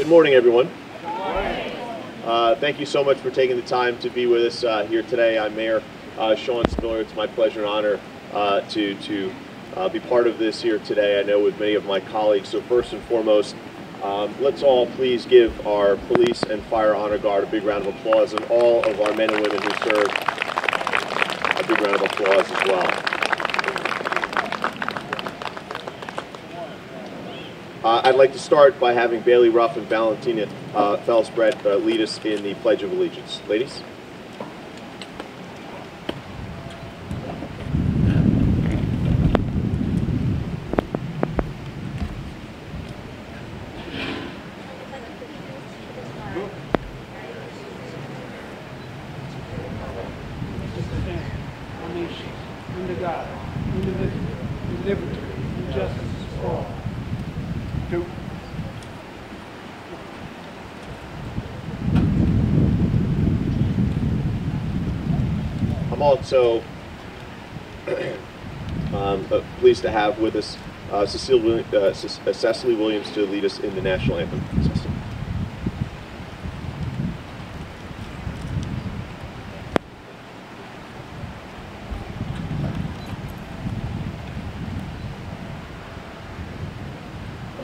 Good morning, everyone. Good morning. Thank you so much for taking the time to be with us here today. I'm Mayor Sean Spiller. It's my pleasure and honor to be part of this here today. I know with many of my colleagues. So first and foremost, let's all please give our police and fire honor guard a big round of applause, and all of our men and women who serve a big round of applause as well. I'd like to start by having Bailey, Ruff, and Valentina Felisbret lead us in the Pledge of Allegiance. Ladies. Under God, indivisible, with liberty and justice for all. I'm also pleased to have with us Cecily Williams to lead us in the national anthem.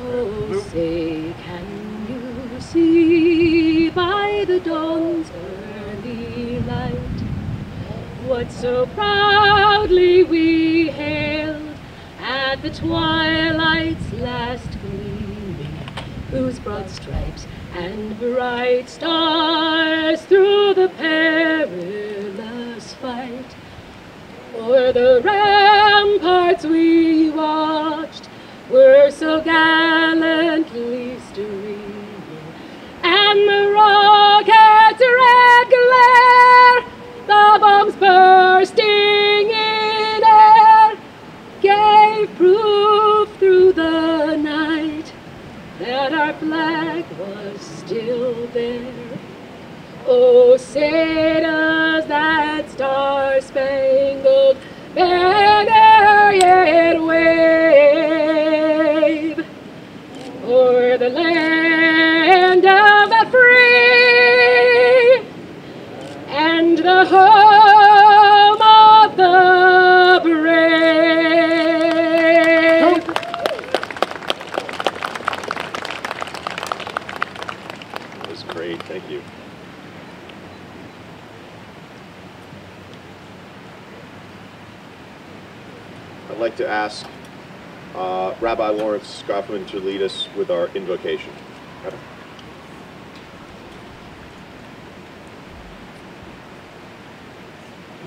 Oh, say, can you see by the dawn's early light what so proudly we hailed at the twilight's last gleaming, whose broad stripes and bright stars through the perilous fight o'er the ramparts we watched were so gallantly streaming, and the rocket's red glare, the bombs bursting in air, gave proof through the night that our flag was still there. Oh, say does that star-spangled banner yet wave o'er the land of the free and the home of the brave. That was great. Thank you. I'd like to ask Rabbi Laurence Groffman to lead us with our invocation. Rabbi.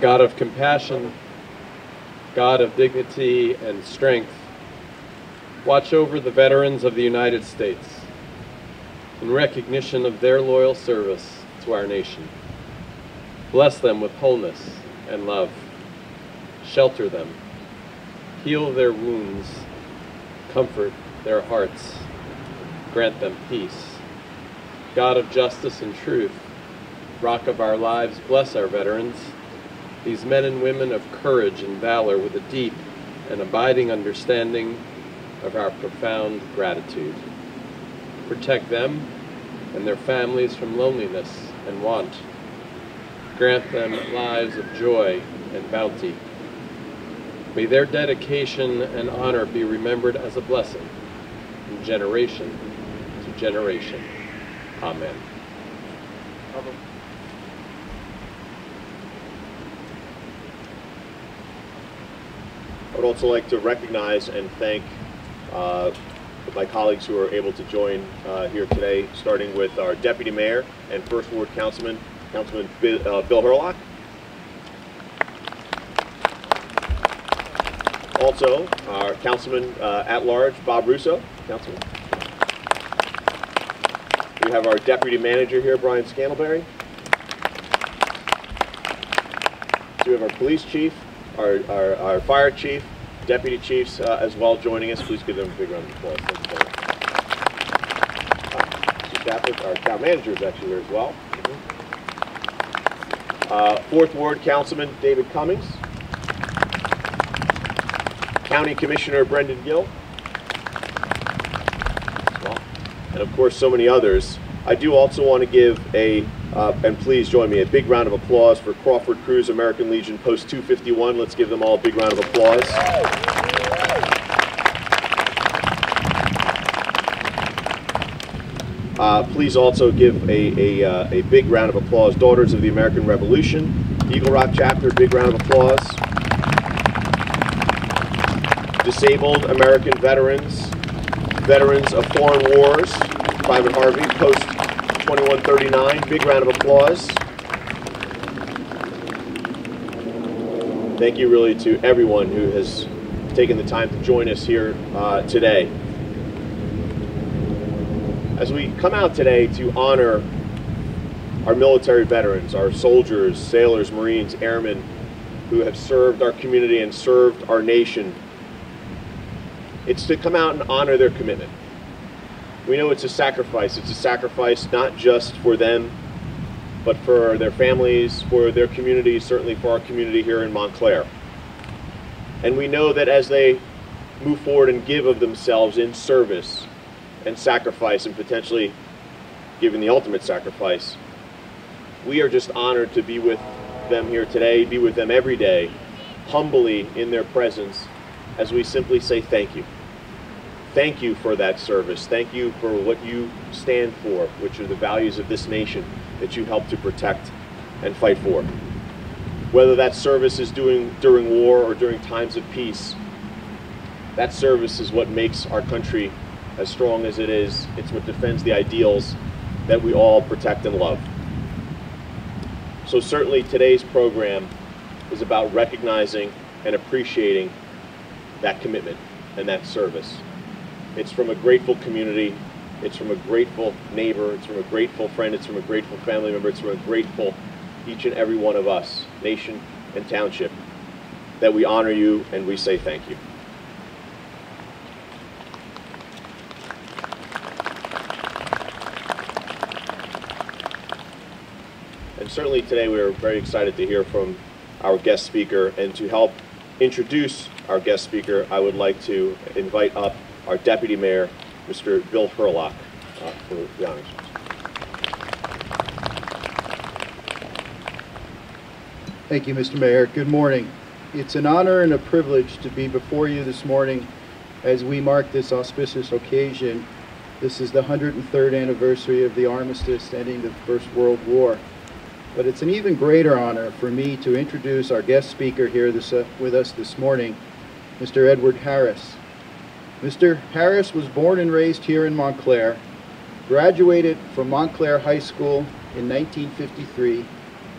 God of compassion, God of dignity and strength, watch over the veterans of the United States in recognition of their loyal service to our nation. Bless them with wholeness and love. Shelter them. Heal their wounds. Comfort their hearts. Grant them peace. God of justice and truth, Rock of our lives, bless our veterans, these men and women of courage and valor with a deep and abiding understanding of our profound gratitude. Protect them and their families from loneliness and want. Grant them lives of joy and bounty. May their dedication and honor be remembered as a blessing from generation to generation. Amen. I would also like to recognize and thank my colleagues who are able to join here today, starting with our Deputy Mayor and First Ward Councilman Bill Hurlock. Also, our Councilman at Large, Bob Russo. Councilman. We have our Deputy Manager here, Brian Scantleberry. We have our Police Chief, our Fire Chief, Deputy Chiefs as well joining us. Please give them a big round of applause. Our Town Manager is actually here as well. Fourth Ward Councilman David Cummings. County Commissioner Brendan Gill. As well. and of course so many others, I do also want to give and please join me, a big round of applause for Crawford Crew's American Legion Post 251. Let's give them all a big round of applause. Please also give a big round of applause, Daughters of the American Revolution, Eagle Rock Chapter, big round of applause. Disabled American Veterans, Veterans of Foreign Wars, Private Harvey, Post 2139, big round of applause. Thank you really to everyone who has taken the time to join us here today. As we come out today to honor our military veterans, our soldiers, sailors, Marines, airmen who have served our community and served our nation, it's to come out and honor their commitment. We know it's a sacrifice. It's a sacrifice not just for them, but for their families, for their communities, certainly for our community here in Montclair. And we know that as they move forward and give of themselves in service and sacrifice, and potentially giving the ultimate sacrifice, we are just honored to be with them here today, be with them every day, humbly in their presence, as we simply say thank you. Thank you for that service. Thank you for what you stand for, which are the values of this nation that you help to protect and fight for. Whether that service is during war or during times of peace, that service is what makes our country as strong as it is. It's what defends the ideals that we all protect and love. So certainly today's program is about recognizing and appreciating that commitment and that service. It's from a grateful community, it's from a grateful neighbor, it's from a grateful friend, it's from a grateful family member, it's from a grateful each and every one of us, nation and township, that we honor you and we say thank you. And certainly today we are very excited to hear from our guest speaker, and to help introduce our guest speaker, I would like to invite up our Deputy Mayor, Mr. Bill Hurlock, for the honors. Thank you, Mr. Mayor. Good morning. It's an honor and a privilege to be before you this morning as we mark this auspicious occasion. This is the 103rd anniversary of the armistice ending the First World War. But it's an even greater honor for me to introduce our guest speaker here with us this morning, Mr. Edward Harris. Mr. Harris was born and raised here in Montclair, graduated from Montclair High School in 1953,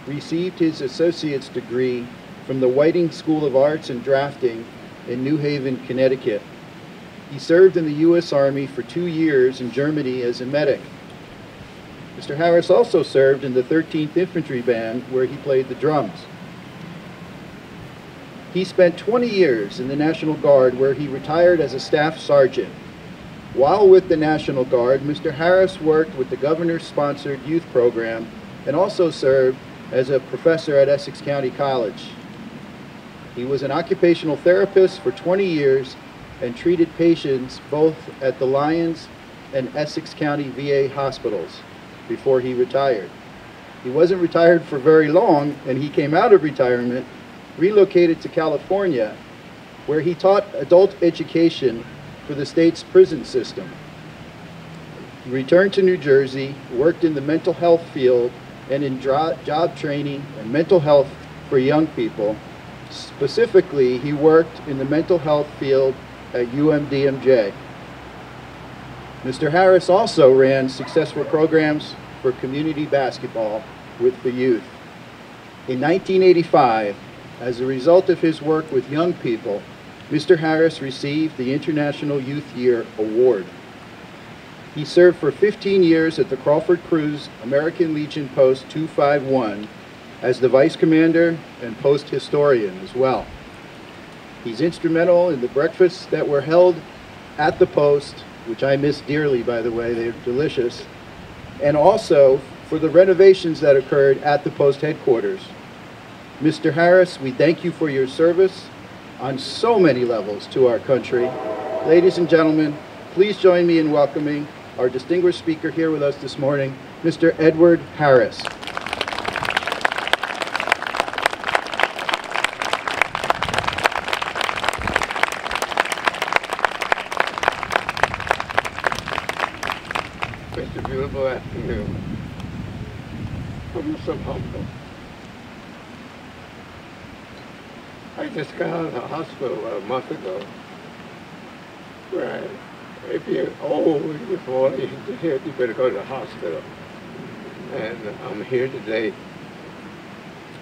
received his associate's degree from the Whiting School of Arts and Drafting in New Haven, Connecticut. He served in the U.S. Army for 2 years in Germany as a medic. Mr. Harris also served in the 13th Infantry Band, where he played the drums. He spent 20 years in the National Guard, where he retired as a staff sergeant. While with the National Guard, Mr. Harris worked with the governor's-sponsored youth program and also served as a professor at Essex County College. He was an occupational therapist for 20 years and treated patients both at the Lyons and Essex County VA hospitals before he retired. He wasn't retired for very long, and he came out of retirement, relocated to California, where he taught adult education for the state's prison system. He returned to New Jersey, worked in the mental health field and in job training and mental health for young people. Specifically, he worked in the mental health field at UMDMJ. Mr. Harris also ran successful programs for community basketball with the youth. In 1985, as a result of his work with young people, Mr. Harris received the International Youth Year Award. He served for 15 years at the Crawford Crew's American Legion Post 251 as the Vice Commander and Post Historian as well. He's instrumental in the breakfasts that were held at the post, which I miss dearly, by the way, they're delicious, and also for the renovations that occurred at the post headquarters. Mr. Harris, we thank you for your service on so many levels to our country. Ladies and gentlemen, please join me in welcoming our distinguished speaker here with us this morning, Mr. Edward Harris. It's a beautiful afternoon. I'm so humble. I just got out of the hospital a month ago. Where if you're old, you're 40, you better go to the hospital. And I'm here today,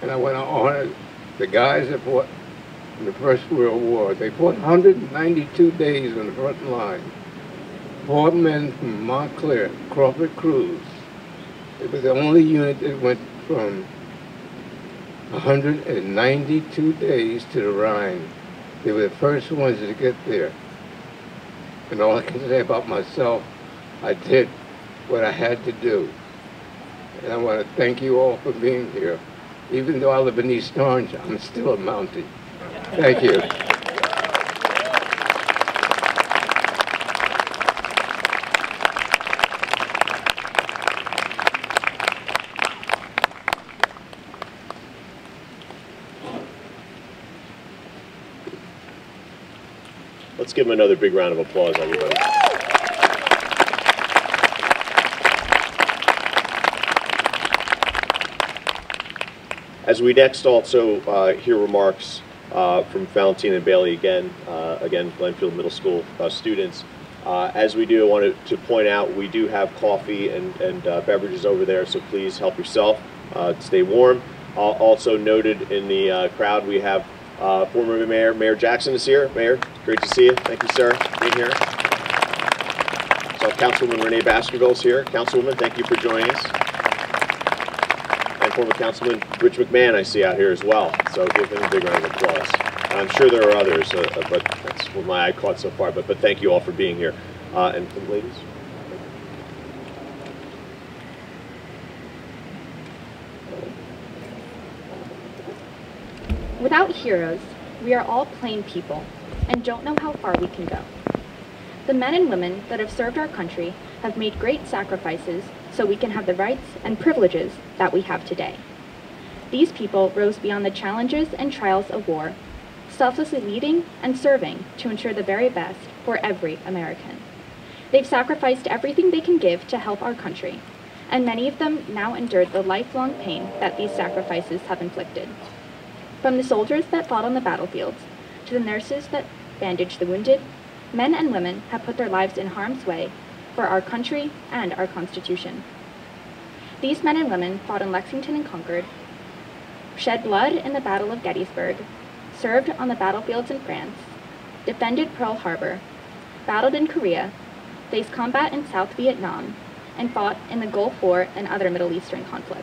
and I want to honor the guys that fought in the First World War. They fought 192 days on the front line. 4 men from Montclair, Crawford Crews. It was the only unit that went from 192 days to the Rhine. They were the first ones to get there. And all I can say about myself, I did what I had to do. And I want to thank you all for being here. Even though I live in East Orange, I'm still a Mountie. Thank you. Let's give him another big round of applause, everybody. As we next also hear remarks from Valentina and Bailey again, Glenfield Middle School students. As we do, I wanted to point out we do have coffee and beverages over there, so please help yourself. Stay warm. Also noted in the crowd, we have former Mayor Jackson is here. Mayor, great to see you. Thank you, sir, for being here. So Councilwoman Renee Baskerville's here. Councilwoman, thank you for joining us. And former Councilman Rich McMahon I see out here as well. So give him a big round of applause. And I'm sure there are others, but that's what my eye caught so far. But thank you all for being here. And ladies. Without heroes, we are all plain people and don't know how far we can go. The men and women that have served our country have made great sacrifices so we can have the rights and privileges that we have today. These people rose beyond the challenges and trials of war, selflessly leading and serving to ensure the very best for every American. They've sacrificed everything they can give to help our country, and many of them now endure the lifelong pain that these sacrifices have inflicted. From the soldiers that fought on the battlefields to the nurses that bandaged the wounded, men and women have put their lives in harm's way for our country and our Constitution. These men and women fought in Lexington and Concord, shed blood in the Battle of Gettysburg, served on the battlefields in France, defended Pearl Harbor, battled in Korea, faced combat in South Vietnam, and fought in the Gulf War and other Middle Eastern conflicts.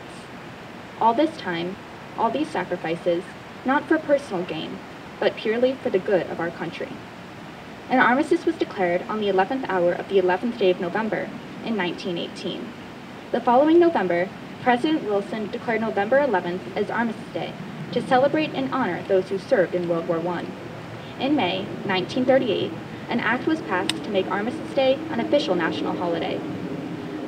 All this time, all these sacrifices, not for personal gain, but purely for the good of our country. An armistice was declared on the 11th hour of the 11th day of November in 1918. The following November, President Wilson declared November 11th as Armistice Day to celebrate and honor those who served in World War I. In May 1938, an act was passed to make Armistice Day an official national holiday.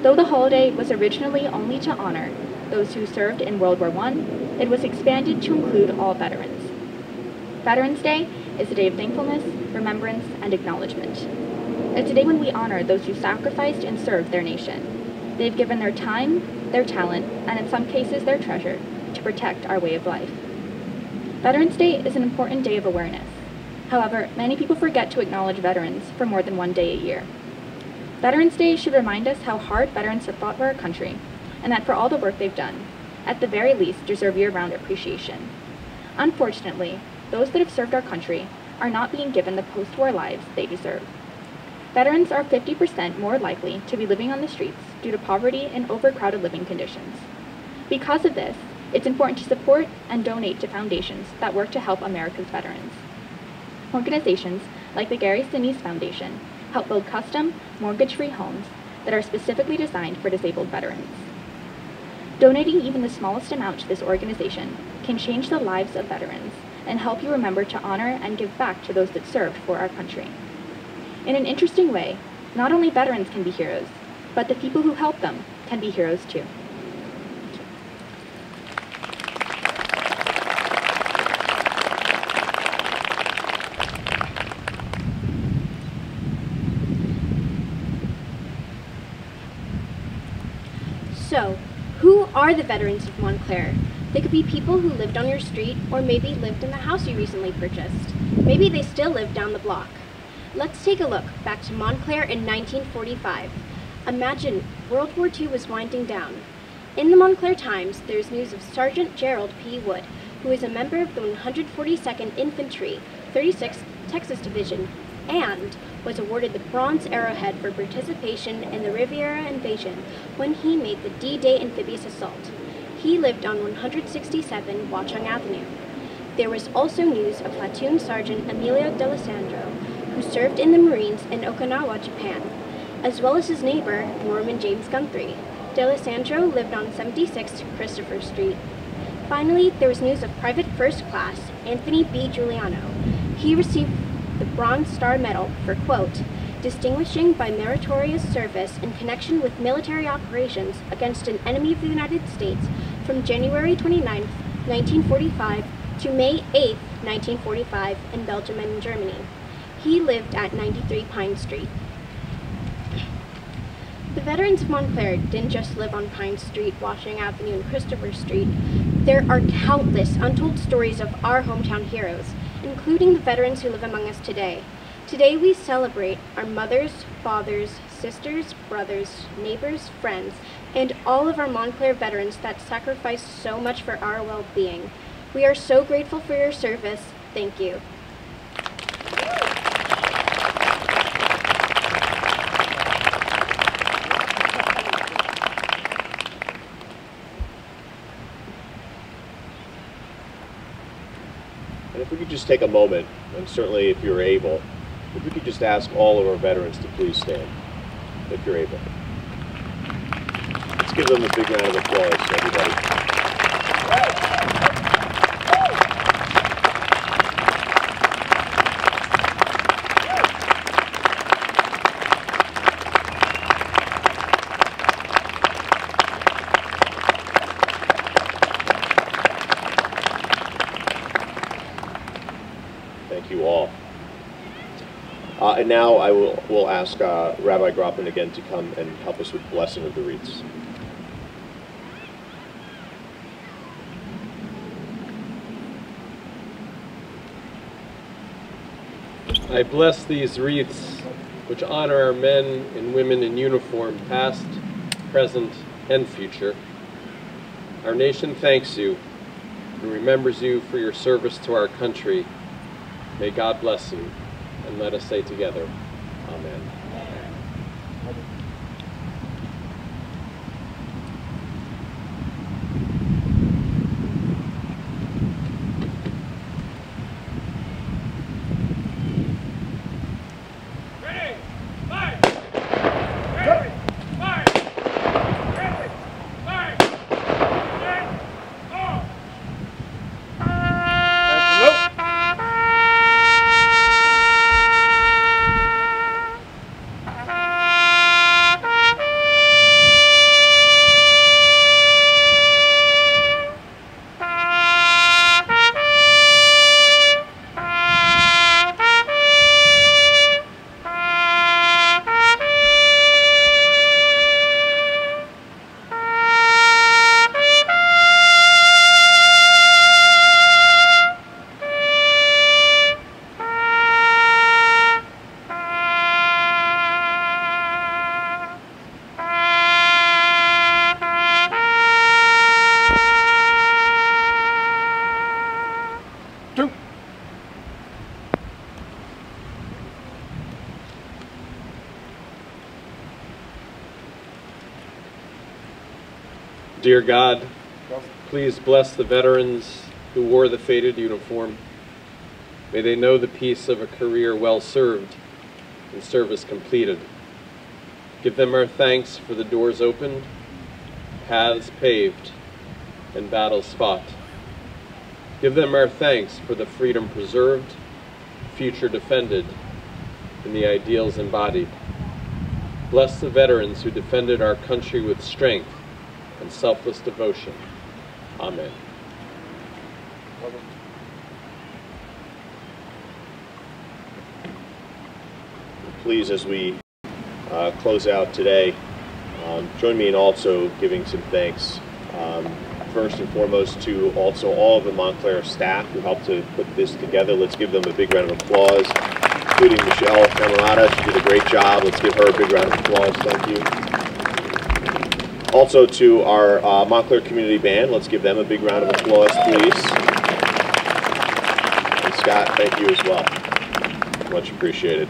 Though the holiday was originally only to honor those who served in World War I, it was expanded to include all veterans. Veterans Day is a day of thankfulness, remembrance, and acknowledgement. It's a day when we honor those who sacrificed and served their nation. They've given their time, their talent, and in some cases their treasure, to protect our way of life. Veterans Day is an important day of awareness. However, many people forget to acknowledge veterans for more than one day a year. Veterans Day should remind us how hard veterans have fought for our country, and that for all the work they've done, at the very least, deserve year-round appreciation. Unfortunately, those that have served our country are not being given the post-war lives they deserve. Veterans are 50% more likely to be living on the streets due to poverty and overcrowded living conditions. Because of this, it's important to support and donate to foundations that work to help America's veterans. Organizations like the Gary Sinise Foundation help build custom, mortgage-free homes that are specifically designed for disabled veterans. Donating even the smallest amount to this organization can change the lives of veterans and help you remember to honor and give back to those that served for our country. In an interesting way, not only veterans can be heroes, but the people who help them can be heroes too. So, who are the veterans of Montclair? They could be people who lived on your street, or maybe lived in the house you recently purchased. Maybe they still live down the block. Let's take a look back to Montclair in 1945. Imagine World War II was winding down. In the Montclair Times, there's news of Sergeant Gerald P. Wood, who is a member of the 142nd Infantry, 36th Texas Division, and was awarded the Bronze Arrowhead for participation in the Riviera invasion when he made the D-Day amphibious assault. He lived on 167 Watchung Avenue. There was also news of Platoon Sergeant Emilio D'Alessandro, who served in the Marines in Okinawa, Japan, as well as his neighbor, Norman James Guthrie. D'Alessandro lived on 76 Christopher Street. Finally, there was news of Private First Class Anthony B. Giuliano. He received the Bronze Star Medal for, quote, distinguishing by meritorious service in connection with military operations against an enemy of the United States from January 29, 1945 to May 8, 1945 in Belgium and Germany. He lived at 93 Pine Street. The veterans of Montclair didn't just live on Pine Street, Watchung Avenue, and Christopher Street. There are countless untold stories of our hometown heroes, including the veterans who live among us today. Today we celebrate our mothers, fathers, sisters, brothers, neighbors, friends, and all of our Montclair veterans that sacrificed so much for our well-being. We are so grateful for your service. Thank you. And if we could just take a moment, and certainly if you're able, if we could just ask all of our veterans to please stand, if you're able. Let's give them a big round of applause, everybody. Thank you all. And now I will ask Rabbi Groffman again to come and help us with the blessing of the wreaths. I bless these wreaths, which honor our men and women in uniform, past, present, and future. Our nation thanks you and remembers you for your service to our country. May God bless you, and let us say together, Amen. Dear God, please bless the veterans who wore the faded uniform. May they know the peace of a career well served and service completed. Give them our thanks for the doors opened, paths paved, and battles fought. Give them our thanks for the freedom preserved, future defended, and the ideals embodied. Bless the veterans who defended our country with strength and selfless devotion. Amen. Please, as we close out today, join me in also giving some thanks, first and foremost, to also all of the Montclair staff who helped to put this together. Let's give them a big round of applause, including Michelle Camerata. She did a great job. Let's give her a big round of applause. Thank you. Also to our Montclair Community Band. Let's give them a big round of applause, please. And Scott, thank you as well. Much appreciated.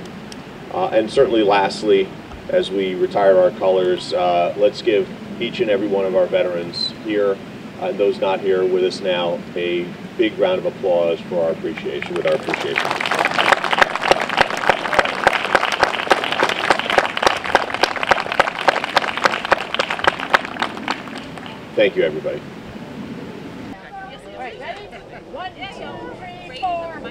And certainly, lastly, as we retire our colors, let's give each and every one of our veterans here, and those not here with us now, a big round of applause for our appreciation, with our appreciation. Thank you, everybody. All right, ready? 1, 2, 3, 4.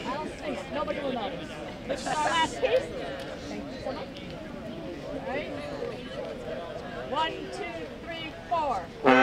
I'll sing it. Nobody will notice. This is our last piece. Thank you so much. All right. 1, 2, 3, 4.